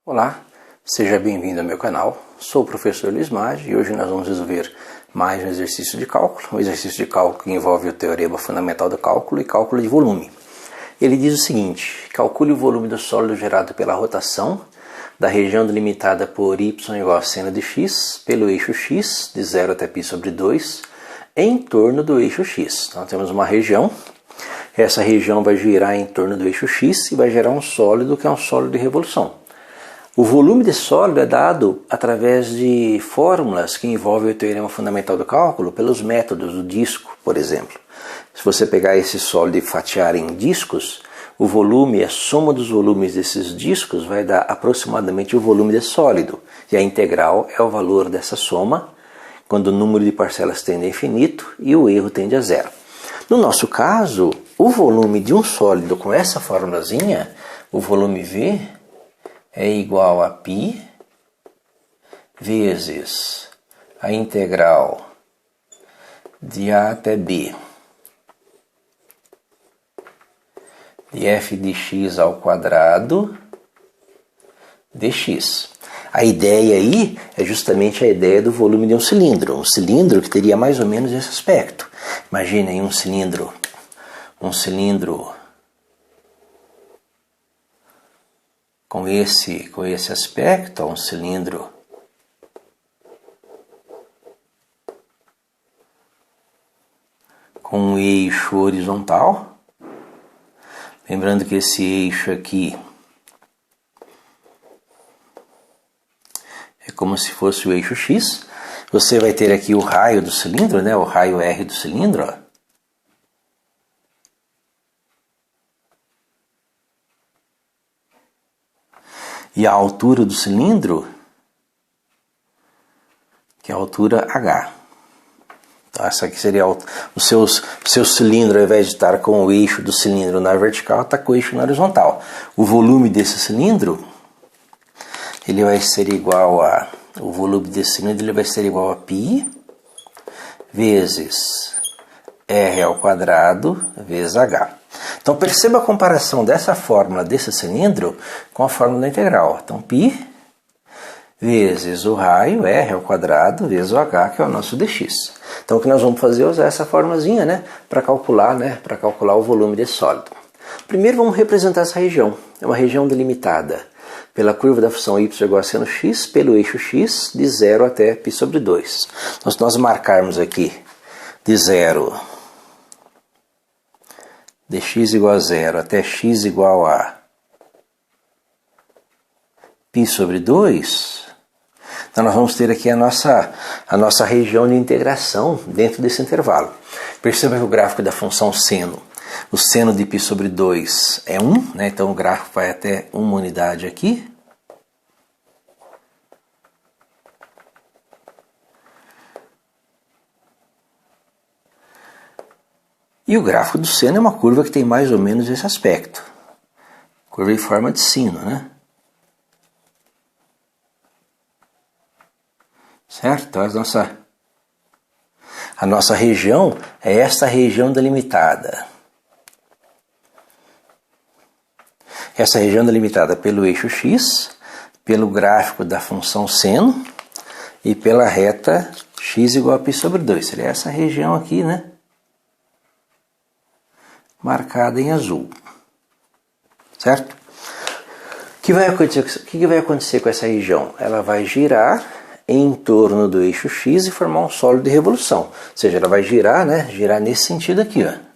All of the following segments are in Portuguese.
Olá, seja bem-vindo ao meu canal. Sou o professor Luiz Maggi e hoje nós vamos resolver mais um exercício de cálculo que envolve o teorema fundamental do cálculo e cálculo de volume. Ele diz o seguinte: calcule o volume do sólido gerado pela rotação da região delimitada por y igual a seno de x pelo eixo x, de 0 até π sobre 2, em torno do eixo x. Então temos uma região, essa região vai girar em torno do eixo x e vai gerar um sólido que é um sólido de revolução. O volume desse sólido é dado através de fórmulas que envolvem o teorema fundamental do cálculo pelos métodos do disco, por exemplo. Se você pegar esse sólido e fatiar em discos, o volume, a soma dos volumes desses discos vai dar aproximadamente o volume desse sólido. E a integral é o valor dessa soma, quando o número de parcelas tende a infinito e o erro tende a zero. No nosso caso, o volume de um sólido com essa formulazinha, o volume V, é igual a π vezes a integral de a até b de f de x ao quadrado dx. A ideia aí é justamente a ideia do volume de um cilindro que teria mais ou menos esse aspecto. Imaginem um cilindro com esse aspecto, um cilindro com um eixo horizontal. Lembrando que esse eixo aqui é como se fosse o eixo x. Você vai ter aqui o raio do cilindro, né? O raio R do cilindro, ó. E a altura do cilindro, que é a altura H. Então, essa aqui seria o seu cilindro, ao invés de estar com o eixo do cilindro na vertical, está com o eixo na horizontal. O volume desse cilindro, ele vai ser igual a... O volume desse cilindro ele vai ser igual a π vezes R ao quadrado vezes H. Então perceba a comparação dessa fórmula desse cilindro com a fórmula da integral. Então π vezes o raio R ao quadrado vezes o H, que é o nosso dx. Então o que nós vamos fazer é usar essa formulazinha, né, para calcular o volume desse sólido. Primeiro vamos representar essa região. É uma região delimitada pela curva da função y igual a seno x pelo eixo x de 0 até π sobre 2. Então se nós marcarmos aqui de 0 de x igual a 0 até x igual a π sobre 2, então nós vamos ter aqui a nossa região de integração dentro desse intervalo. Perceba que o gráfico da função seno, o seno de π sobre 2 é 1, né? Então o gráfico vai até 1 unidade aqui. E o gráfico do seno é uma curva que tem mais ou menos esse aspecto. Curva em forma de sino, né? Certo? Então a nossa região é esta região delimitada. Essa região delimitada pelo eixo x, pelo gráfico da função seno e pela reta x igual a π sobre 2. Seria essa região aqui, né? Marcada em azul. Certo? O que vai acontecer com essa região? Ela vai girar em torno do eixo x e formar um sólido de revolução. Ou seja, ela vai girar, né? Girar nesse sentido aqui, ó.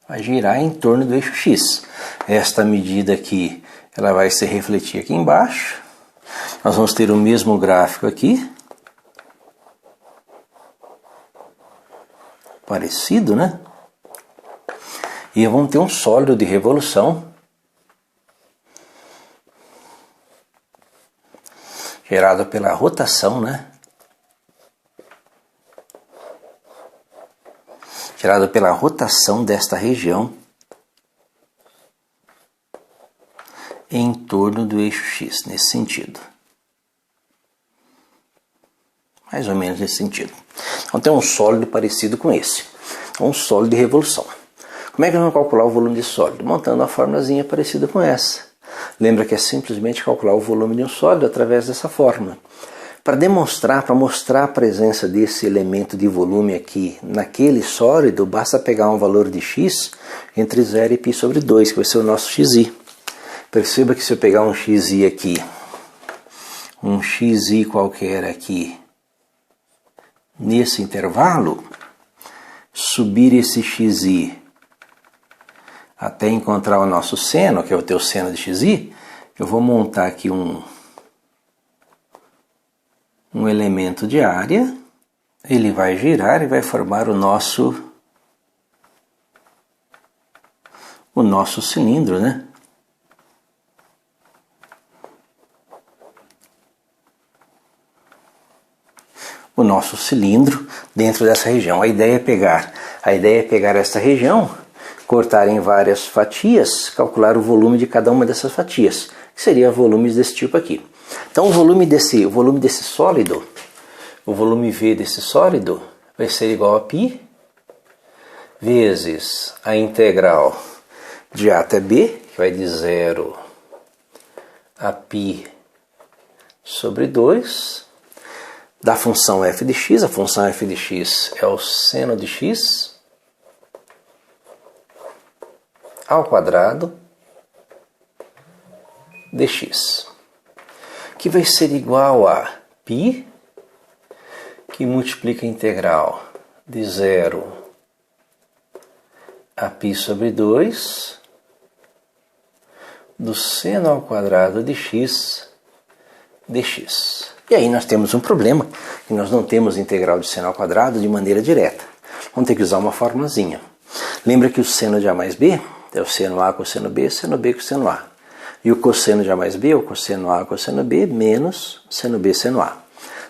Vai girar em torno do eixo x. Esta medida aqui, ela vai se refletir aqui embaixo. Nós vamos ter o mesmo gráfico aqui. Parecido, né? E vamos ter um sólido de revolução gerado pela rotação, né? Gerado pela rotação desta região em torno do eixo x, nesse sentido. mais ou menos nesse sentido. Então tem um sólido parecido com esse, um sólido de revolução. Como é que nós vamos calcular o volume de sólido? Montando uma formulazinha parecida com essa. Lembra que é simplesmente calcular o volume de um sólido através dessa fórmula. Para mostrar a presença desse elemento de volume aqui naquele sólido, basta pegar um valor de x entre 0 e π sobre 2, que vai ser o nosso xi. Perceba que se eu pegar um xi aqui, um xi qualquer aqui, nesse intervalo, subir esse xi até encontrar o nosso seno, que é o teu seno de xi, eu vou montar aqui um elemento de área, ele vai girar e vai formar o nosso cilindro, né? O nosso cilindro dentro dessa região. A ideia é pegar essa região, cortar em várias fatias, calcular o volume de cada uma dessas fatias, que seria volumes desse tipo aqui. Então o volume desse sólido, o volume V desse sólido vai ser igual a π vezes a integral de A até B, que vai de 0 a π sobre 2, da função f de x. A função f de x é o seno de x ao quadrado dx, que vai ser igual a π, que multiplica a integral de 0 a π sobre 2 do seno ao quadrado de x dx. E aí nós temos um problema, que nós não temos integral de seno ao quadrado de maneira direta. Vamos ter que usar uma formulazinha. Lembra que o seno de A mais B é o seno A cosseno B cosseno A. E o cosseno de A mais B é o cosseno A cosseno B menos seno B seno A.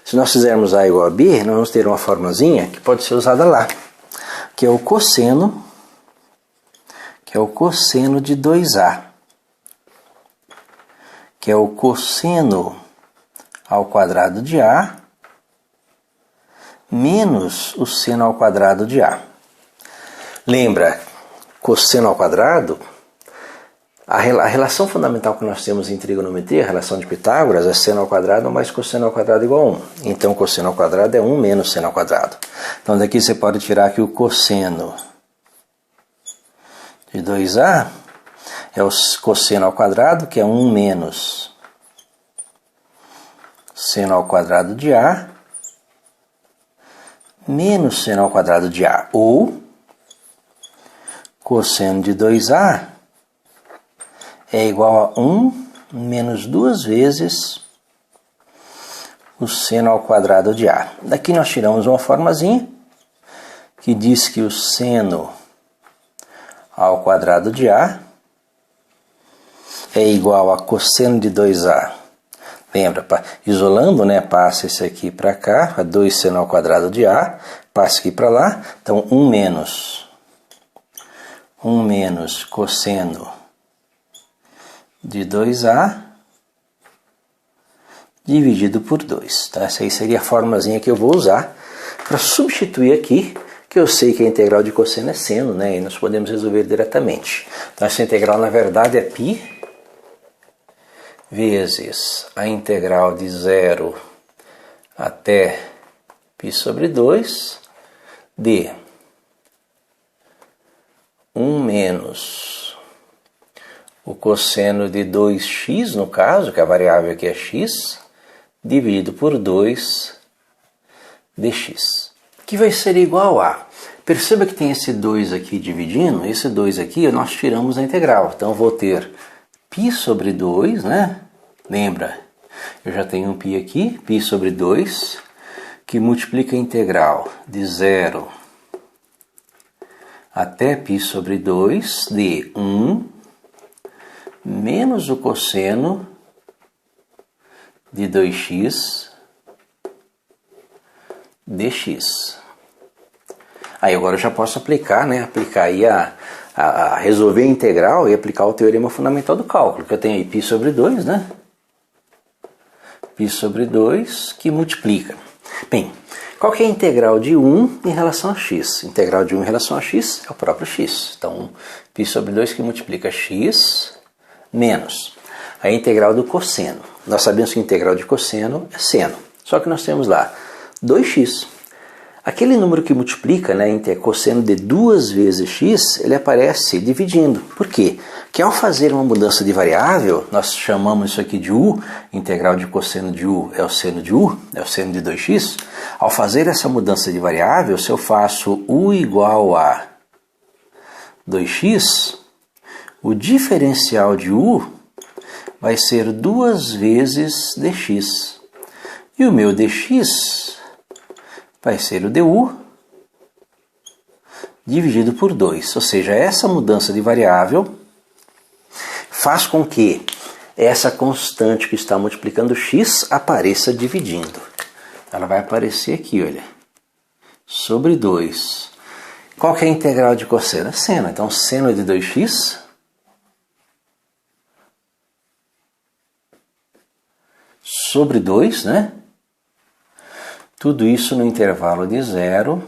Se nós fizermos A igual a B, nós vamos ter uma formulazinha que pode ser usada lá, que é o cosseno de 2A, que é o cosseno ao quadrado de A menos o seno ao quadrado de A. Lembra, cosseno ao quadrado, a relação fundamental que nós temos em trigonometria, a relação de Pitágoras, é seno ao quadrado mais cosseno ao quadrado igual a 1. Então cosseno ao quadrado é 1 menos seno ao quadrado. Então daqui você pode tirar que o cosseno de 2A é o cosseno ao quadrado, que é 1 menos seno ao quadrado de A menos seno ao quadrado de A, ou cosseno de 2A é igual a 1 menos 2 vezes o seno ao quadrado de A. Daqui nós tiramos uma formazinha que diz que o seno ao quadrado de A é igual a cosseno de 2A. Lembra, isolando, né, passa esse aqui para cá, 2 seno ao quadrado de A, passa aqui para lá, então 1 menos cosseno de 2A dividido por 2. Tá? Essa aí seria a formulazinha que eu vou usar para substituir aqui, que eu sei que a integral de cosseno é seno, né, e nós podemos resolver diretamente. Então essa integral na verdade é π vezes a integral de 0 até π sobre 2 de 1 menos o cosseno de 2x, no caso, que a variável aqui é x, dividido por 2 dx, que vai ser igual a... Perceba que tem esse 2 aqui dividindo, esse 2 aqui nós tiramos a integral, então eu vou ter π sobre 2, né? Lembra, eu já tenho um π aqui, π sobre 2, que multiplica a integral de 0 até π sobre 2 de 1 menos o cosseno de 2x dx. Aí agora eu já posso aplicar, né? Aplicar aí a resolver a integral e aplicar o teorema fundamental do cálculo, que eu tenho aí π sobre 2, né? π sobre 2 que multiplica. Bem, qual que é a integral de 1 em relação a x? Integral de 1 em relação a x é o próprio x. Então, π sobre 2 que multiplica x menos a integral do cosseno. Nós sabemos que a integral de cosseno é seno. Só que nós temos lá 2x. Aquele número que multiplica, né, cosseno de 2 vezes x, ele aparece dividindo. Por quê? Porque ao fazer uma mudança de variável, nós chamamos isso aqui de u, integral de cosseno de u é o seno de u, é o seno de 2x. Ao fazer essa mudança de variável, se eu faço u igual a 2x, o diferencial de u vai ser 2 vezes dx. E o meu dx vai ser o du dividido por 2. Ou seja, essa mudança de variável faz com que essa constante que está multiplicando x apareça dividindo. Ela vai aparecer aqui, olha, sobre 2. Qual que é a integral de cosseno? É seno. Então, seno de 2x sobre 2, né? Tudo isso no intervalo de 0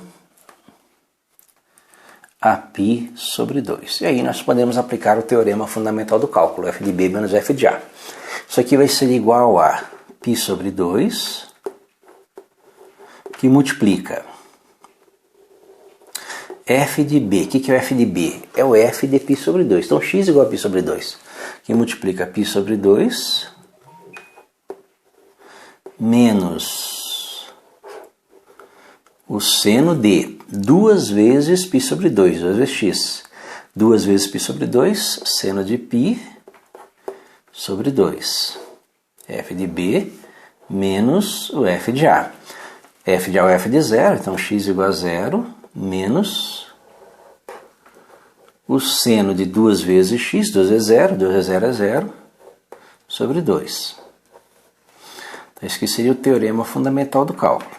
a π sobre 2. E aí nós podemos aplicar o teorema fundamental do cálculo, f de b menos f de a. Isso aqui vai ser igual a π sobre 2, que multiplica f de b. O que é o f de b? É o f de π sobre 2. Então x igual a π sobre 2, que multiplica π sobre 2 menos o seno de 2 vezes π sobre 2, 2 vezes x. 2 vezes π sobre 2, seno de π sobre 2. f de b menos o f de a. f de a é o f de 0, então x igual a 0, menos o seno de 2 vezes x, 2 vezes 0, 2 vezes 0 é 0, sobre 2. Então, esse aqui seria o teorema fundamental do cálculo.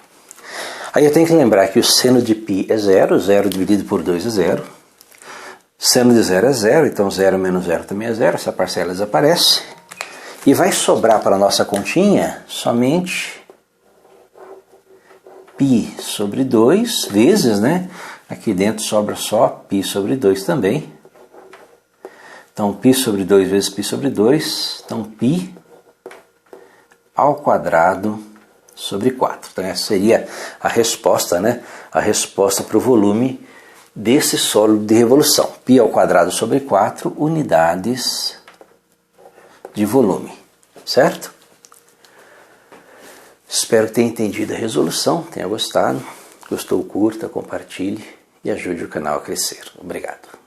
Aí eu tenho que lembrar que o seno de π é 0, 0 dividido por 2 é 0. Seno de 0 é 0, então 0 menos 0 também é 0, essa parcela desaparece. E vai sobrar para a nossa continha somente π sobre 2 vezes, né? Aqui dentro sobra só π sobre 2 também. Então, π sobre 2 vezes π sobre 2, então π ao quadrado sobre 4. Então essa seria a resposta, né? A resposta para o volume desse sólido de revolução. Π ao quadrado sobre 4 unidades de volume. Certo? Espero que tenha entendido a resolução, tenha gostado. Gostou, curta, compartilhe e ajude o canal a crescer. Obrigado.